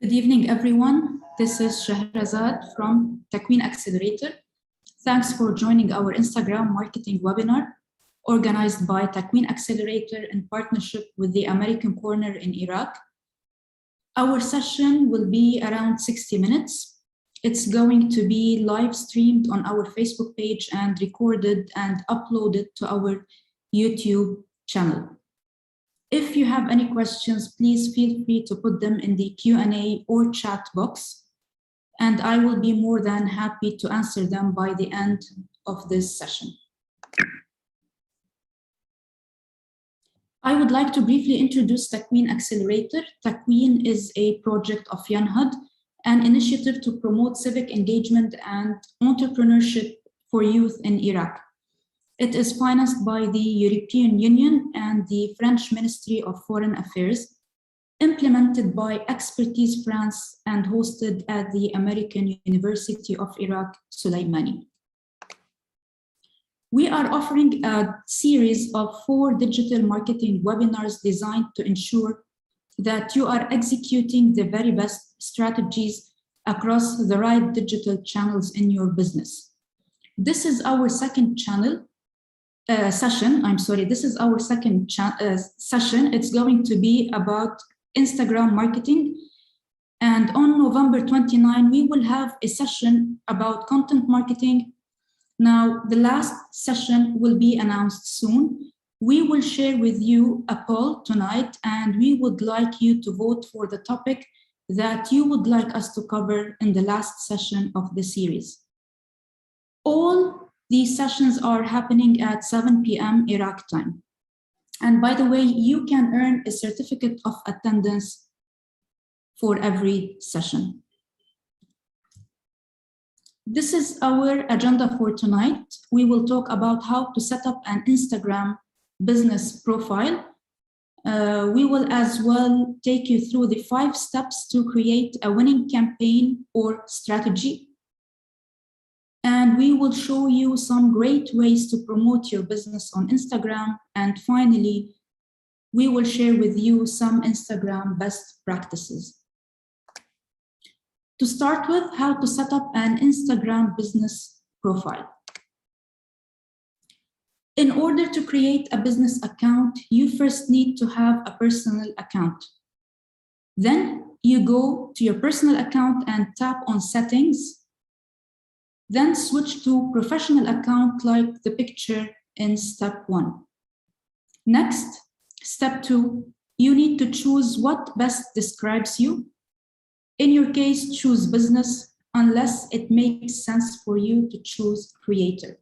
Good evening, everyone. This is Shahrazad from Queen Accelerator. Thanks for joining our Instagram marketing webinar organized by Queen Accelerator in partnership with the American Corner in Iraq. Our session will be around 60 minutes. It's going to be live streamed on our Facebook page and recorded and uploaded to our YouTube channel. If you have any questions, please feel free to put them in the Q&A or chat box, and I will be more than happy to answer them by the end of this session. I would like to briefly introduce Queen Accelerator. Queen is a project of YANHAD, an initiative to promote civic engagement and entrepreneurship for youth in Iraq. It is financed by the European Union and the French Ministry of Foreign Affairs, implemented by Expertise France, and hosted at the American University of Iraq, Sulaimani. We are offering a series of 4 digital marketing webinars designed to ensure that you are executing the very best strategies across the right digital channels in your business. This is our second session. This is our second session. It's going to be about Instagram marketing. And on November 29, we will have a session about content marketing. Now, the last session will be announced soon. We will share with you a poll tonight, and we would like you to vote for the topic that you would like us to cover in the last session of the series. All these sessions are happening at 7 p.m. Iraq time. And by the way, you can earn a certificate of attendance for every session. This is our agenda for tonight. We will talk about how to set up an Instagram business profile. We will as well take you through the 5 steps to create a winning campaign or strategy. And we will show you some great ways to promote your business on Instagram. And finally, we will share with you some Instagram best practices. To start with, how to set up an Instagram business profile. In order to create a business account, you first need to have a personal account. Then you go to your personal account and tap on settings. Then switch to professional account like the picture in step 1. Next, step 2, you need to choose what best describes you. In your case, choose business unless it makes sense for you to choose creator.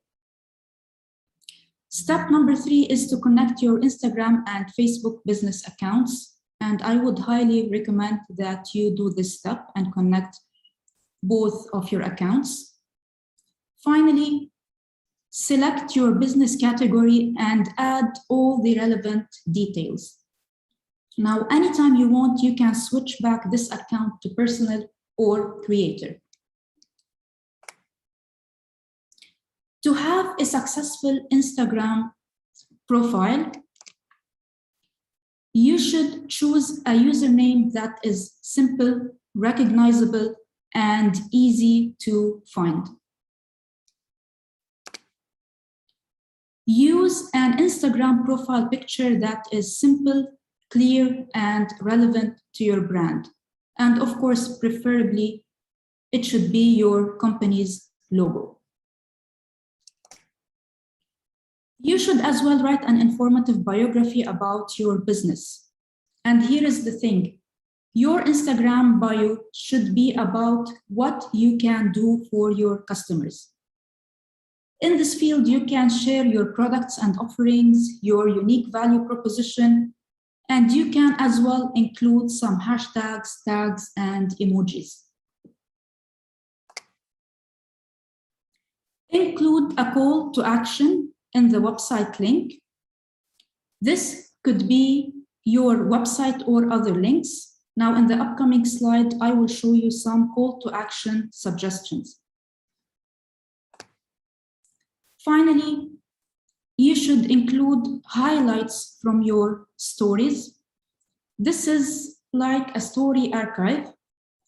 Step number 3 is to connect your Instagram and Facebook business accounts. And I would highly recommend that you do this step and connect both of your accounts. Finally, select your business category and add all the relevant details. Now, anytime you want, you can switch back this account to personal or creator. To have a successful Instagram profile, you should choose a username that is simple, recognizable, and easy to find. Use an Instagram profile picture that is simple, clear, and relevant to your brand. And of course, preferably, it should be your company's logo. You should as well write an informative biography about your business. And here is the thing. Your Instagram bio should be about what you can do for your customers. In this field, you can share your products and offerings, your unique value proposition, and you can as well include some hashtags, tags, and emojis. Include a call to action in the website link. This could be your website or other links. Now, in the upcoming slide, I will show you some call to action suggestions. Finally, you should include highlights from your stories. This is like a story archive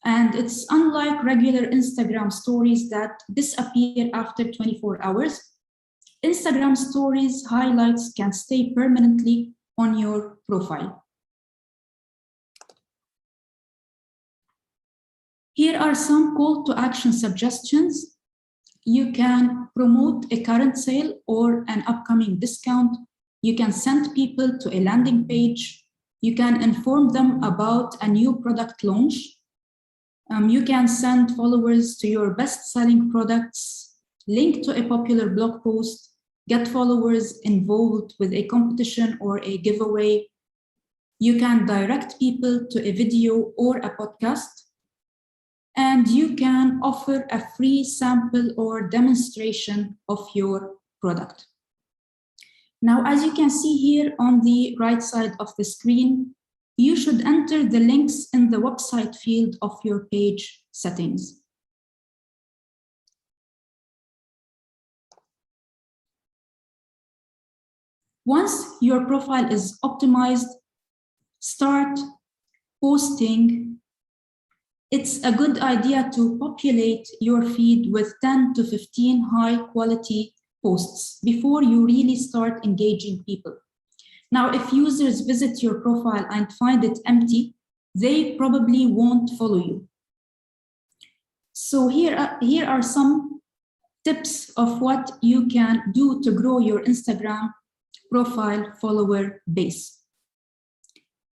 And it's unlike regular Instagram stories that disappear after 24 hours. Instagram stories highlights can stay permanently on your profile. Here are some call to action suggestions. You can promote a current sale or an upcoming discount. You can send people to a landing page. You can inform them about a new product launch. You can send followers to your best-selling products, link to a popular blog post, get followers involved with a competition or a giveaway. You can direct people to a video or a podcast. And you can offer a free sample or demonstration of your product. Now, as you can see here on the right side of the screen, you should enter the links in the website field of your page settings. Once your profile is optimized, start posting. It's a good idea to populate your feed with 10 to 15 high quality posts before you really start engaging people. Now, if users visit your profile and find it empty, they probably won't follow you. So here are some tips of what you can do to grow your Instagram profile follower base.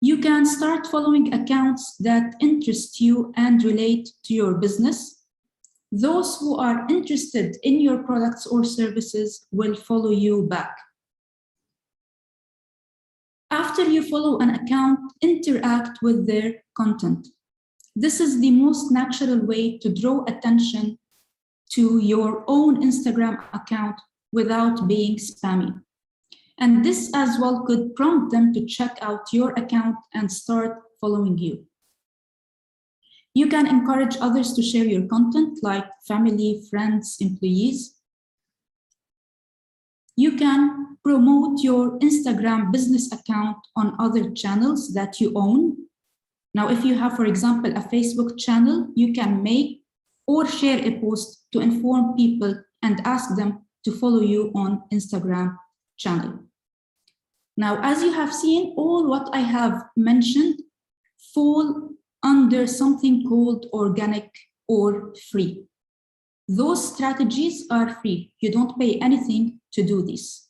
You can start following accounts that interest you and relate to your business. Those who are interested in your products or services will follow you back. After you follow an account, interact with their content. This is the most natural way to draw attention to your own Instagram account without being spammy. And this as well could prompt them to check out your account and start following you. You can encourage others to share your content, like family, friends, employees. You can promote your Instagram business account on other channels that you own. Now, if you have, for example, a Facebook channel, you can make or share a post to inform people and ask them to follow you on Instagram channel. Now, as you have seen, all what I have mentioned fall under something called organic or free. Those strategies are free. You don't pay anything to do this.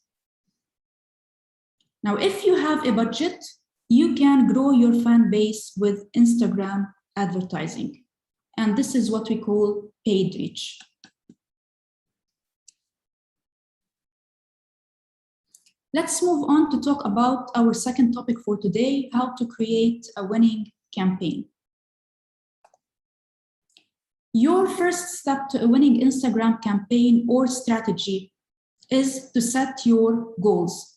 Now, if you have a budget, you can grow your fan base with Instagram advertising. And this is what we call paid reach. Let's move on to talk about our second topic for today, how to create a winning campaign. Your first step to a winning Instagram campaign or strategy is to set your goals.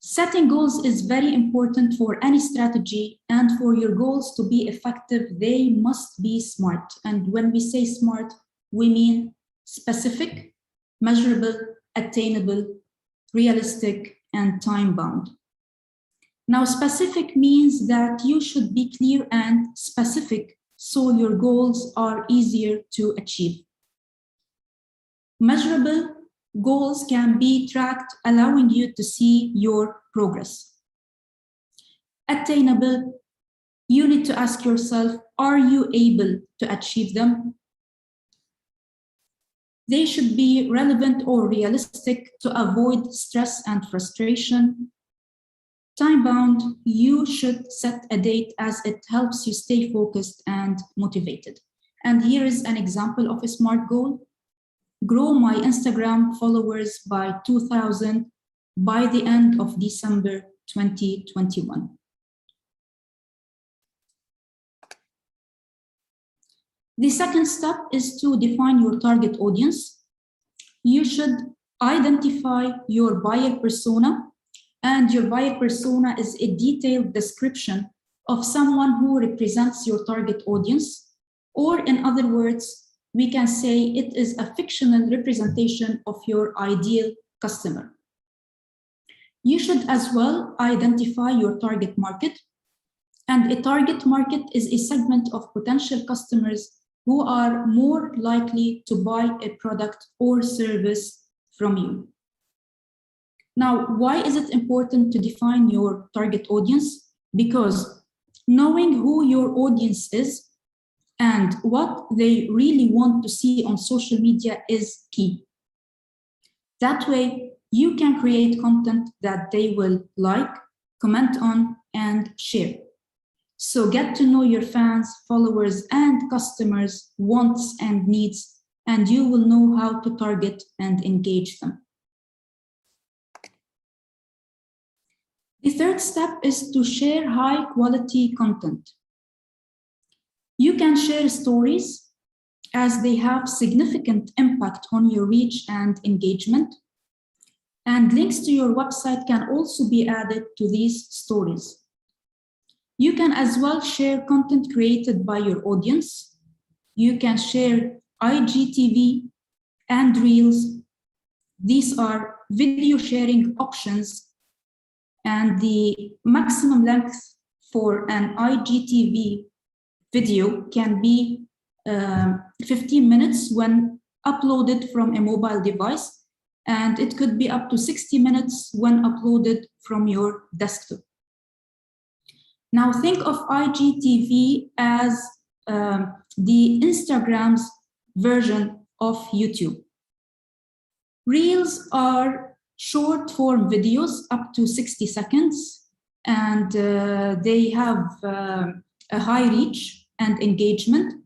Setting goals is very important for any strategy, and for your goals to be effective, they must be smart. And when we say smart, we mean specific, measurable, attainable, realistic, and time-bound. Now, specific means that you should be clear and specific so your goals are easier to achieve. Measurable goals can be tracked, allowing you to see your progress. Attainable, you need to ask yourself, are you able to achieve them? They should be relevant or realistic to avoid stress and frustration. Time-bound, you should set a date as it helps you stay focused and motivated. And here is an example of a SMART goal. Grow my Instagram followers by 2,000 by the end of December 2021. The second step is to define your target audience. You should identify your buyer persona, and your buyer persona is a detailed description of someone who represents your target audience, or in other words, we can say it is a fictional representation of your ideal customer. You should as well identify your target market. And a target market is a segment of potential customers who are more likely to buy a product or service from you. Now, why is it important to define your target audience? Because knowing who your audience is and what they really want to see on social media is key. That way, you can create content that they will like, comment on, and share. So get to know your fans, followers, and customers' wants and needs, and you will know how to target and engage them. The third step is to share high-quality content. You can share stories as they have significant impact on your reach and engagement, and links to your website can also be added to these stories. You can as well share content created by your audience. You can share IGTV and Reels. These are video sharing options, and the maximum length for an IGTV video can be 15 minutes when uploaded from a mobile device, and it could be up to 60 minutes when uploaded from your desktop. Now think of IGTV as the Instagram's version of YouTube. Reels are short form videos up to 60 seconds, and they have a high reach and engagement.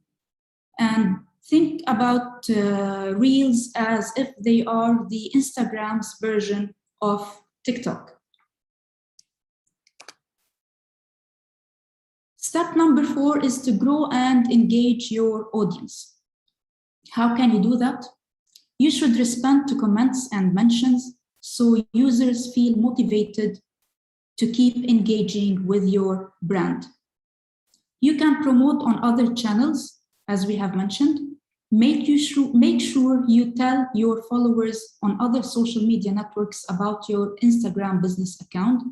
And think about Reels as if they are the Instagram's version of TikTok. Step number 4 is to grow and engage your audience. How can you do that? You should respond to comments and mentions so users feel motivated to keep engaging with your brand. You can promote on other channels, as we have mentioned. Make sure you tell your followers on other social media networks about your Instagram business account.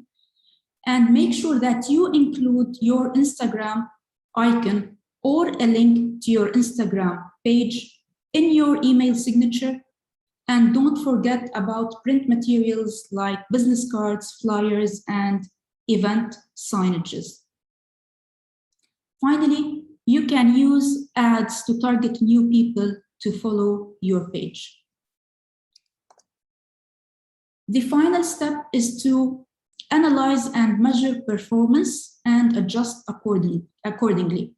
And make sure that you include your Instagram icon or a link to your Instagram page in your email signature. And don't forget about print materials like business cards, flyers, and event signages. Finally, you can use ads to target new people to follow your page. The final step is to analyze and measure performance and adjust accordingly.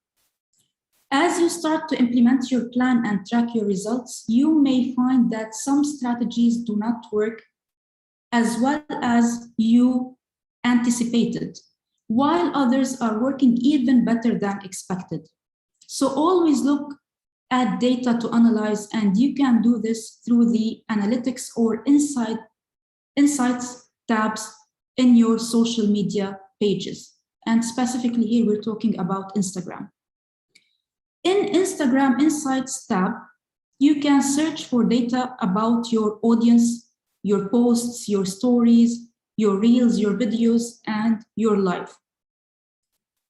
As you start to implement your plan and track your results, you may find that some strategies do not work as well as you anticipated, while others are working even better than expected. So always look at data to analyze, and you can do this through the analytics or insights tabs in your social media pages. And specifically here, we're talking about Instagram. In Instagram Insights tab, you can search for data about your audience, your posts, your stories, your reels, your videos, and your life.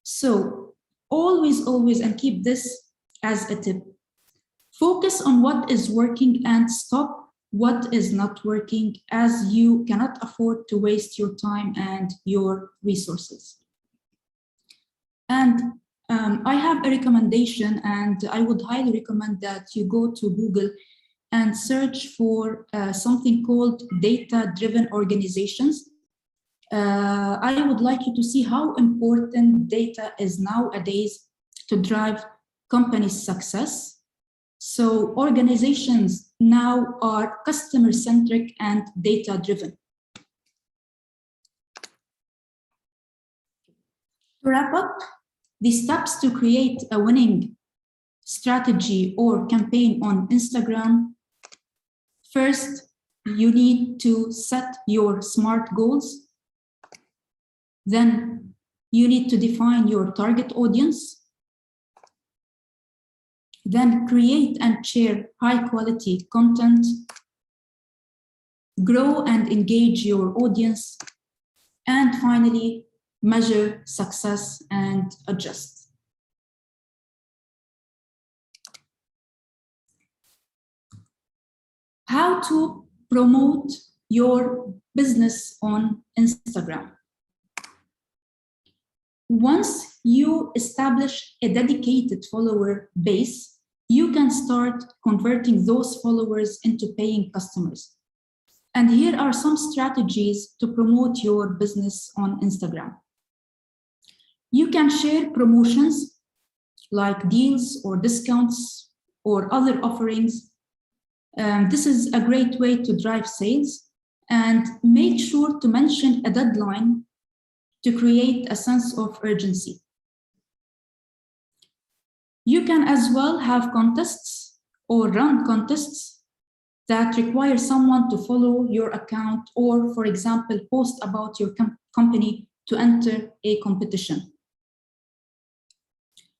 So always, and keep this as a tip, focus on what is working and stop what is not working, as you cannot afford to waste your time and your resources. And I have a recommendation, and I would highly recommend that you go to Google and search for something called data-driven organizations. I would like you to see how important data is nowadays to drive companies' success. So organizations now are customer-centric and data-driven. To wrap up, the steps to create a winning strategy or campaign on Instagram. First, you need to set your SMART goals. Then you need to define your target audience. Then create and share high-quality content. Grow and engage your audience. And finally, measure success, and adjust. How to promote your business on Instagram. Once you establish a dedicated follower base, you can start converting those followers into paying customers. And here are some strategies to promote your business on Instagram. You can share promotions like deals or discounts or other offerings. This is a great way to drive sales, and make sure to mention a deadline to create a sense of urgency. You can as well have contests or run contests that require someone to follow your account or, for example, post about your company to enter a competition.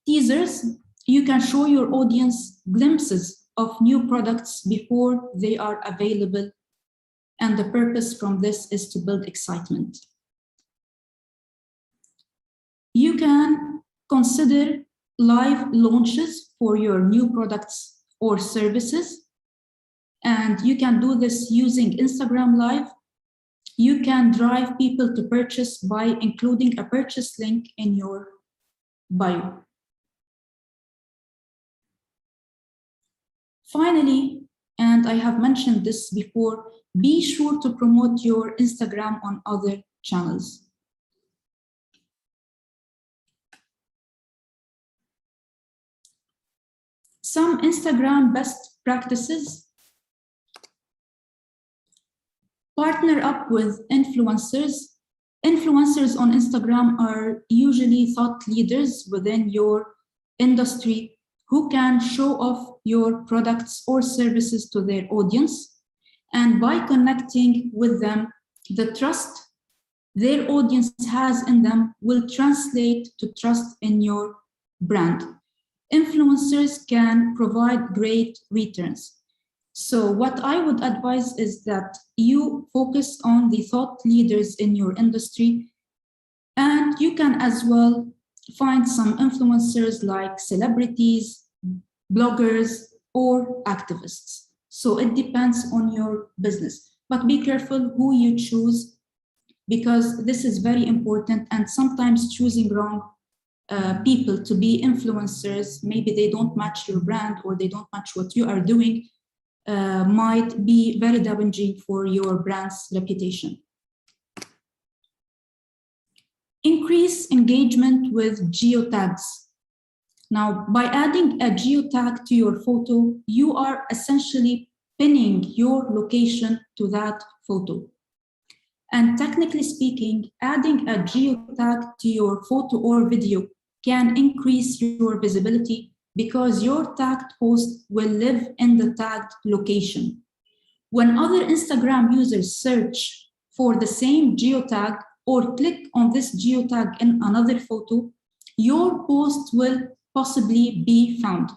Teasers, you can show your audience glimpses of new products before they are available, and the purpose from this is to build excitement. You can consider live launches for your new products or services, and you can do this using Instagram Live. You can drive people to purchase by including a purchase link in your bio. Finally, and I have mentioned this before, be sure to promote your Instagram on other channels. Some Instagram best practices: partner up with influencers. Influencers on Instagram are usually thought leaders within your industry who can show off your products or services to their audience. And by connecting with them, the trust their audience has in them will translate to trust in your brand. Influencers can provide great returns. So what I would advise is that you focus on the thought leaders in your industry, and you can as well find some influencers like celebrities, bloggers, or activists. So it depends on your business, but be careful who you choose, because this is very important, and sometimes choosing wrong people to be influencers, maybe they don't match your brand or they don't match what you are doing, might be very damaging for your brand's reputation. Increase engagement with geotags. Now, by adding a geotag to your photo, you are essentially pinning your location to that photo. And technically speaking, adding a geotag to your photo or video can increase your visibility because your tagged post will live in the tagged location. When other Instagram users search for the same geotag or click on this geotag in another photo, your post will possibly be found.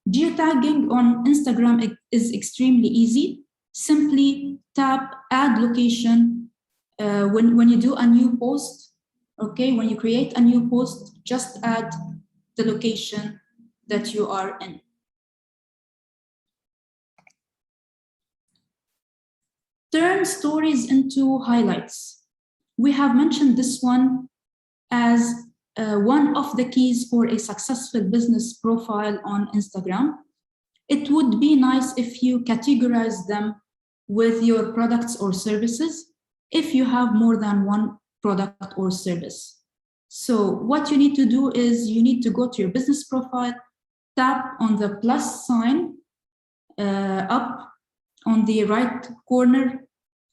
Geotagging on Instagram is extremely easy. Simply tap add location when you do a new post. Okay, when you create a new post, just add the location that you are in. Turn stories into highlights. We have mentioned this one as one of the keys for a successful business profile on Instagram. It would be nice if you categorize them with your products or services if you have more than one product or service. So what you need to do is you need to go to your business profile, tap on the plus sign up on the right corner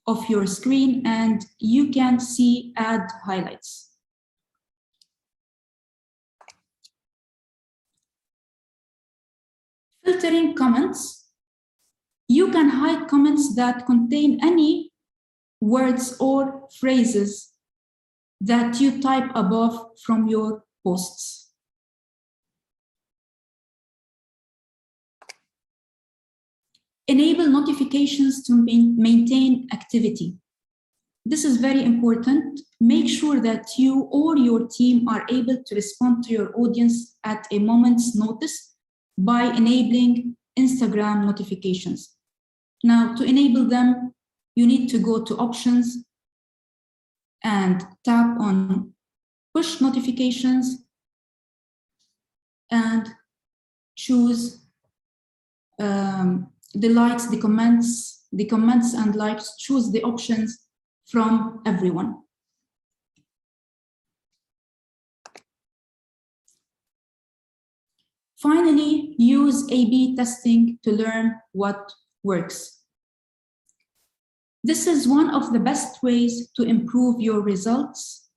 of your screen, and you can see add highlights. Filtering comments. You can hide comments that contain any words or phrases that you type above from your posts. Enable notifications to maintain activity. This is very important. Make sure that you or your team are able to respond to your audience at a moment's notice by enabling Instagram notifications. Now, to enable them, you need to go to Options and tap on Push Notifications and choose the likes, the comments and likes. Choose the options from everyone. Finally, use A/B testing to learn what works. This is one of the best ways to improve your results.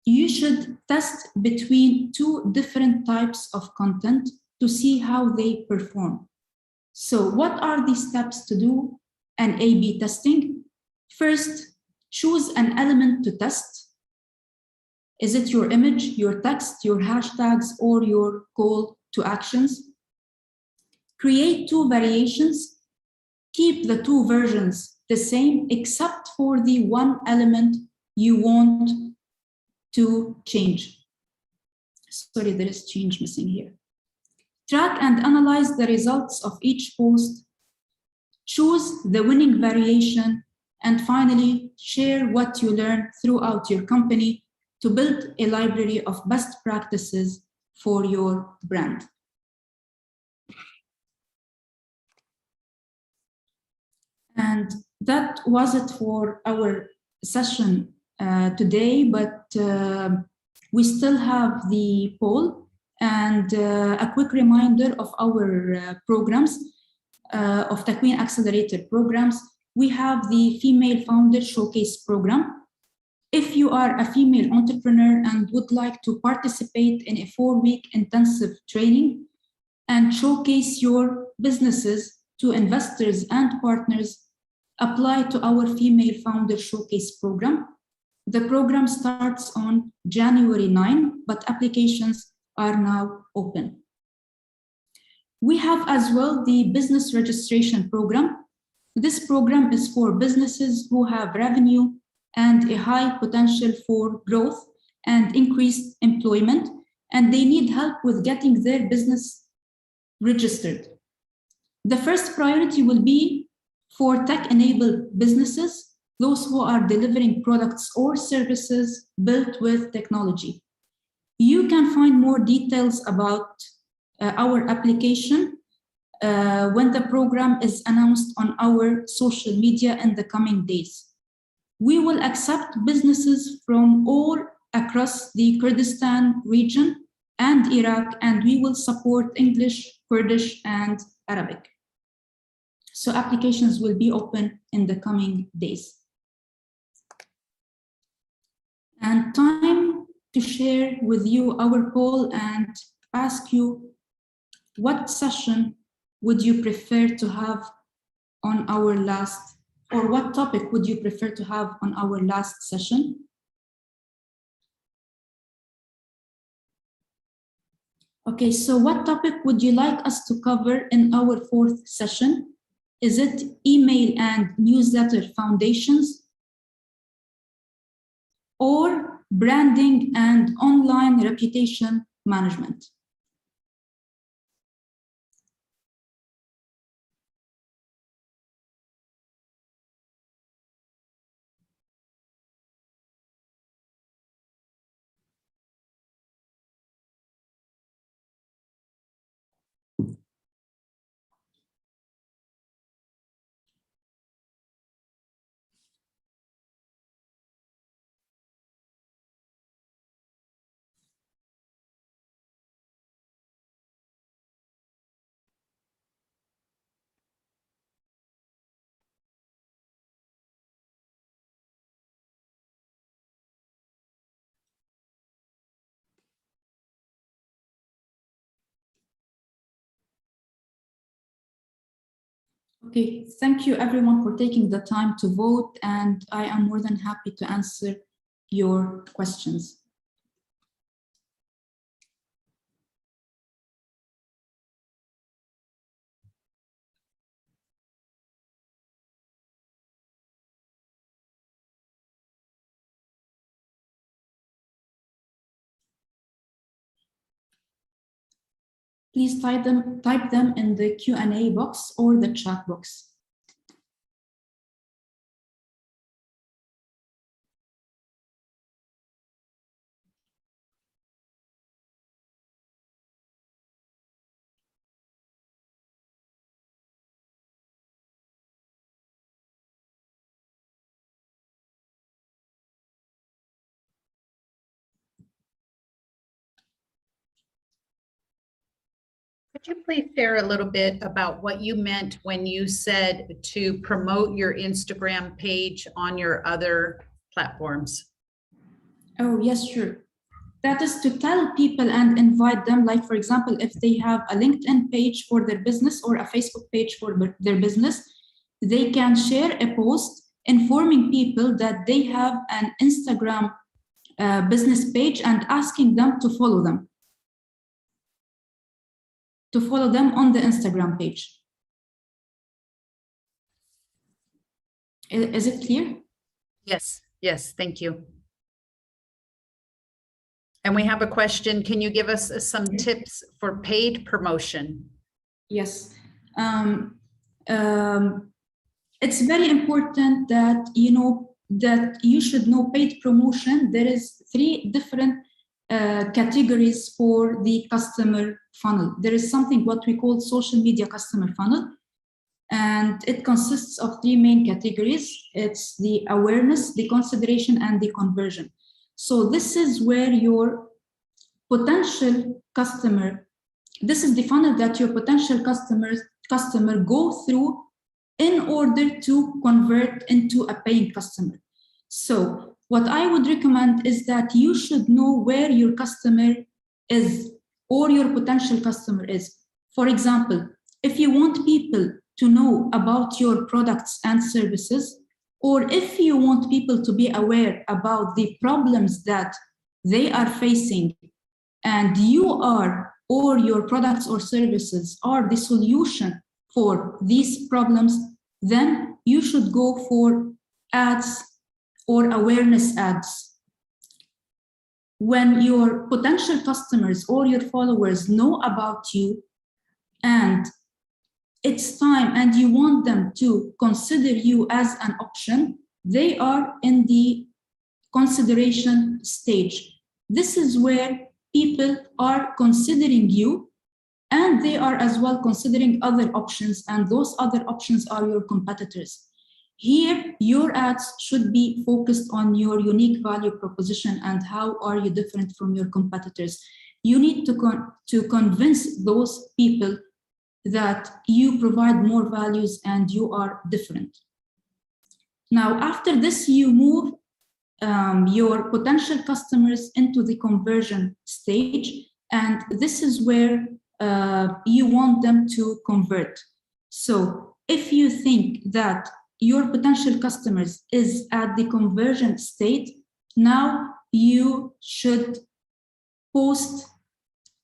You should test between two different types of content to see how they perform. So what are the steps to do an A/B testing? First, choose an element to test. Is it your image, your text, your hashtags, or your call to actions? Create two variations. Keep the two versions the same, except for the one element you want to change. Sorry, there is change missing here. Track and analyze the results of each post. Choose the winning variation. And finally, share what you learn throughout your company to build a library of best practices for your brand. And that was it for our session today, but we still have the poll and a quick reminder of our programs, of Queen Accelerator programs. We have the Female Founder Showcase program. If you are a female entrepreneur and would like to participate in a 4-week intensive training and showcase your businesses to investors and partners, apply to our Female Founder Showcase program. The program starts on January 9, but applications are now open. We have as well the Business Registration Program. This program is for businesses who have revenue and a high potential for growth and increased employment, and they need help with getting their business registered. The first priority will be for tech-enabled businesses, those who are delivering products or services built with technology. You can find more details about our application when the program is announced on our social media in the coming days. We will accept businesses from all across the Kurdistan region and Iraq, and we will support English, Kurdish, and Arabic. So applications will be open in the coming days. And time to share with you our poll and ask you, what session would you prefer to have on our last, or what topic would you prefer to have on our last session? Okay, so what topic would you like us to cover in our 4th session? Is it email and newsletter foundations, or branding and online reputation management? Okay, thank you everyone for taking the time to vote, and I am more than happy to answer your questions. please type them in the Q&A box or the chat box. Could you please share a little bit about what you meant when you said to promote your Instagram page on your other platforms? Oh, yes, sure. That is to tell people and invite them, like, for example, if they have a LinkedIn page for their business or a Facebook page for their business, they can share a post informing people that they have an Instagram business page and asking them to follow them. To follow them on the Instagram page. Is it clear? Yes, yes, thank you. And we have a question. Can you give us some tips for paid promotion? Yes. It's very important that you should know paid promotion. There is 3 different categories for the customer funnel. There is something what we call social media customer funnel, and it consists of 3 main categories. It's the awareness, the consideration, and the conversion. So this is where your potential customer, this is the funnel that your potential customer go through in order to convert into a paying customer. So what I would recommend is that you should know where your customer is or your potential customer is. For example, if you want people to know about your products and services, or if you want people to be aware about the problems that they are facing, and you are, or your products or services are the solution for these problems, then you should go for ads or awareness ads. When your potential customers or your followers know about you and it's time and you want them to consider you as an option, they are in the consideration stage. This is where people are considering you and they are as well considering other options, and those other options are your competitors. Here, your ads should be focused on your unique value proposition and how are you different from your competitors. You need to convince those people that you provide more values and you are different. Now, after this, you move your potential customers into the conversion stage, and this is where you want them to convert. So if you think that your potential customers is at the conversion state, now you should post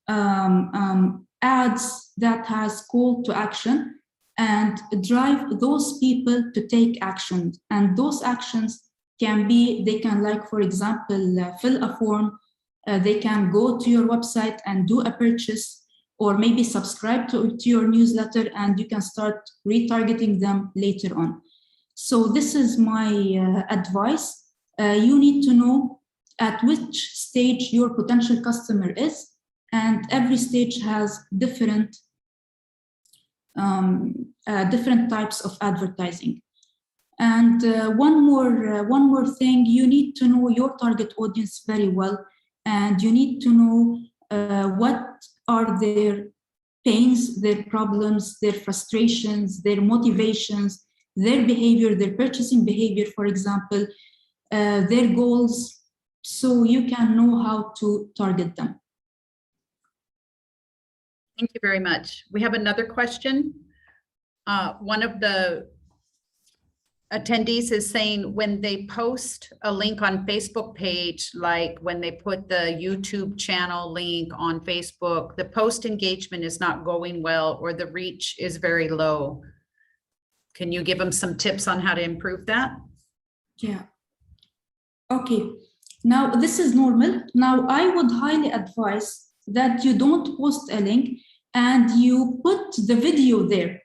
ads that has call to action and drive those people to take action. And those actions can be, they can, like, for example, fill a form, they can go to your website and do a purchase, or maybe subscribe to your newsletter, and you can start retargeting them later on. So this is my advice. You need to know at which stage your potential customer is, and every stage has different types of advertising. And one more thing, you need to know your target audience very well, and you need to know what are their pains, their problems, their frustrations, their motivations, their behavior, their purchasing behavior, for example, their goals, so you can know how to target them. Thank you very much. We have another question. One of the attendees is saying when they post a link on Facebook page, like when they put the YouTube channel link on Facebook, the post engagement is not going well or the reach is very low. Can you give them some tips on how to improve that? Yeah. Okay. Now, this is normal. Now, I would highly advise that you don't post a link and you put the video there.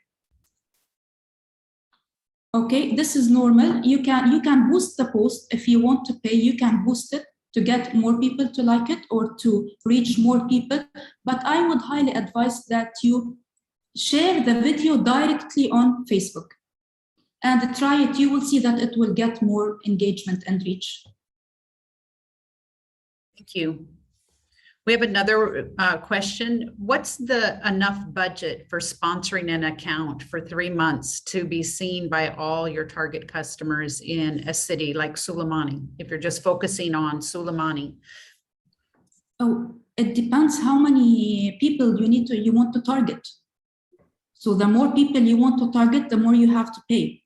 Okay, this is normal. You can boost the post if you want to pay. You can boost it to get more people to like it or to reach more people. But I would highly advise that you share the video directly on Facebook and try it. You will see that it will get more engagement and reach. Thank you. We have another question. What's the enough budget for sponsoring an account for 3 months to be seen by all your target customers in a city like Suleimani, if you're just focusing on Suleimani? Oh, it depends how many people you want to target. So the more people you want to target, the more you have to pay.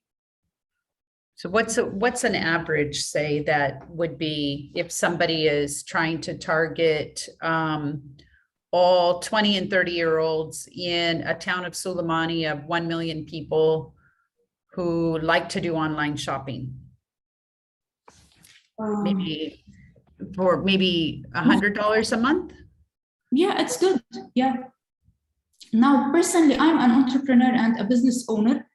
So what's an average, say, that would be if somebody is trying to target all 20 and 30-year-olds in a town of Suleimani of 1 million people who like to do online shopping? Maybe for maybe $100 a month? Yeah, it's good. Yeah. Now, personally, I'm an entrepreneur and a business owner.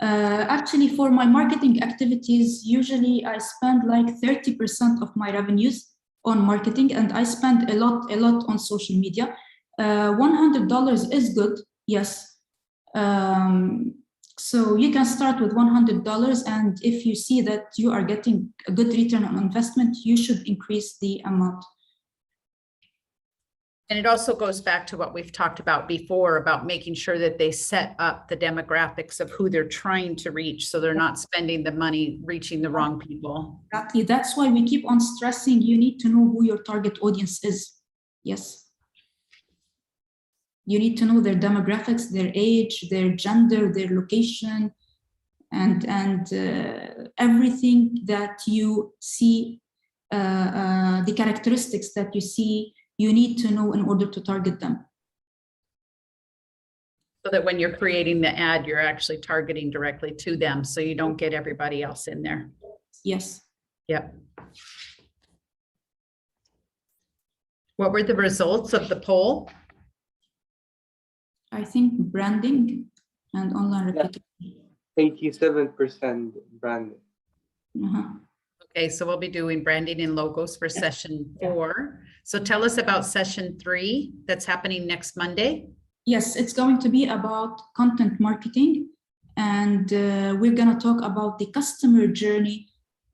Actually, for my marketing activities, usually I spend like 30% of my revenues on marketing, and I spend a lot on social media. $100 is good, yes. So you can start with $100, and if you see that you are getting a good return on investment, you should increase the amount. And it also goes back to what we've talked about before about making sure that they set up the demographics of who they're trying to reach, so they're not spending the money reaching the wrong people. Exactly. That's why we keep on stressing you need to know who your target audience is. Yes. You need to know their demographics, their age, their gender, their location, and everything that you see, the characteristics that you see, you need to know in order to target them. So that when you're creating the ad, you're actually targeting directly to them, so you don't get everybody else in there. Yes. Yep. What were the results of the poll? I think branding and online reputation. 87% branding. Okay, so we'll be doing branding and logos for session 4. So tell us about session 3 that's happening next Monday. Yes, it's going to be about content marketing, and we're going to talk about the customer journey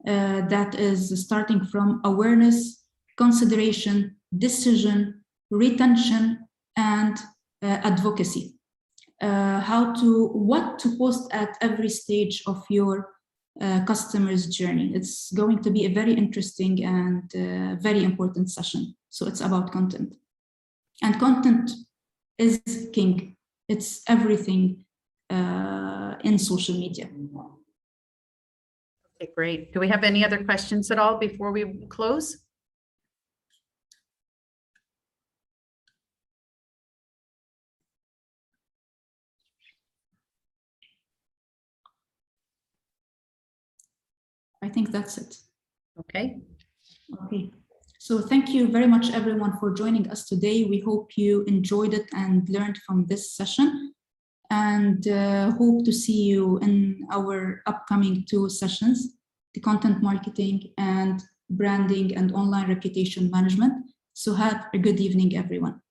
that is starting from awareness, consideration, decision, retention, and advocacy. What to post at every stage of your customer's journey. It's going to be a very interesting and very important session. So it's about content. And content is king. It's everything in social media. Okay, great. Do we have any other questions at all before we close? I think that's it. Okay. Okay. So thank you very much, everyone, for joining us today. We hope you enjoyed it and learned from this session, and hope to see you in our upcoming 2 sessions, the content marketing and branding and online reputation management. So have a good evening, everyone.